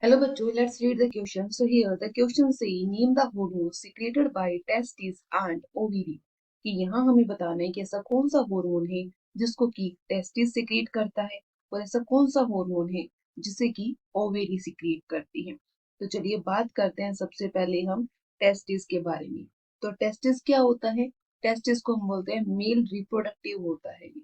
Hello बच्चों, let's read the question. So here the question say name the hormones secreted by testes and ovary. कि यहाँ हमें बताना है कि ऐसा कौन सा हार्मोन है जिसको कि टेस्टिस सिक्रीट करता है और ऐसा कौन सा हार्मोन है जिसे कि ओवेरी सिक्रीट करती है। तो चलिए बात करते हैं सबसे पहले हम टेस्टिस के बारे में। तो टेस्टिस क्या होता है? टेस्टिस को हम बोलते हैं मेल रिप्रोडक्टिव होता है ये।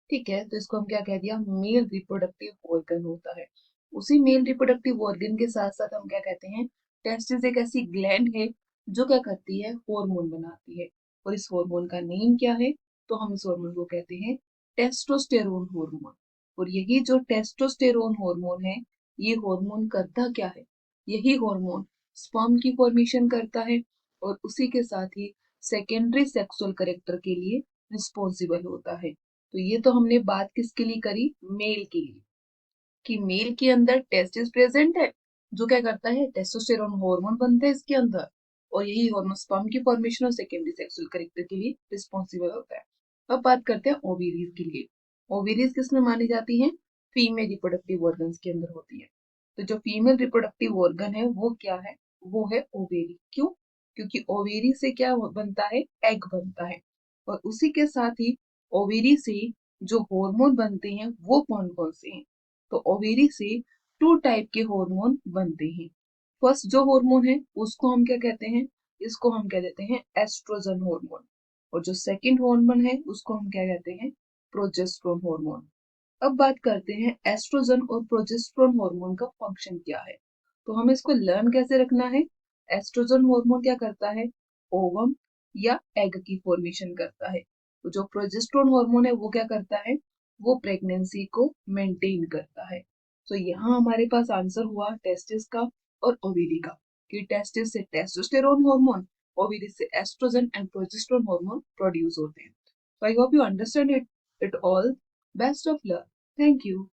ठीक है, तो इसको हम क्या कह दिया? मेल रिप्रोडक्टिव ऑर्गन होता है। उसी मेल रिप्रोडक्टिव ऑर्गन के साथ साथ हम क्या कहते हैं, टेस्टिस एक ऐसी ग्लैंड है जो क्या करती है, हार्मोन बनाती है। और इस हार्मोन का नेम क्या है? तो हम इस हार्मोन को कहते हैं टेस्टोस्टेरोन हार्मोन। और यही जो टेस्टोस्टेरोन हार्मोन है, ये हार्मोन करता क्या है? यही हार्मोन स्पर्म की फॉर्मेशन करता है और उसी के साथ ही सेकेंडरी सेक्सुअल कैरेक्टर के लिए रिस्पॉन्सिबल होता है। तो ये तो हमने बात किसके लिए करी? मेल के लिए, कि मेल के अंदर टेस्टिस प्रेजेंट है जो क्या करता है, टेस्टोस्टेरोन हार्मोन बनता है इसके अंदर और यही हार्मोन स्पर्म की फॉर्मेशन और सेकेंडरी सेक्सुअल कैरेक्टर के लिए रिस्पॉन्सिबल होता है। अब बात करते हैं ओवेरीज के लिए। ओवेरीज किसमें मानी जाती हैं? फीमेल रिप्रोडक्टिव ऑर्गन्स के अंदर होती है। तो जो फीमेल रिप्रोडक्टिव ऑर्गन है वो क्या है? वो है ओवेरी। क्यों? क्योंकि ओवेरी से क्या बनता है? एग बनता है। और उसी के साथ ही ओवेरी से जो हार्मोन बनते हैं वो कौन कौन से हैं? तो ओवेरी से टू टाइप के हार्मोन बनते हैं। फर्स्ट जो हार्मोन है उसको हम क्या कहते हैं? इसको हम कह देते हैं एस्ट्रोजन हार्मोन। और जो सेकंड हार्मोन है उसको हम क्या कहते हैं? Progesterone hormone. अब बात करते हैं एस्ट्रोजन और प्रोजेस्टेरोन हार्मोन का फंक्शन क्या है। तो हमें इसको लर्न कैसे रखना है? एस्ट्रोजन हार्मोन क्या करता है? ओवम या एग की फॉर्मेशन करता है। तो जो प्रोजेस्टेरोन हार्मोन है वो क्या करता है? वो प्रेगनेंसी को मेंटेन करता है। तो यहाँ हमारे पास आंसर हुआ टेस्टिस का और ओवेरी का, कि टेस्टिस से टेस्टोस्टेरोन हार्मोन, ओवेरी से estrogen and progesterone hormone produce होते हैं। So I hope you understand it all. Best of luck. Thank you.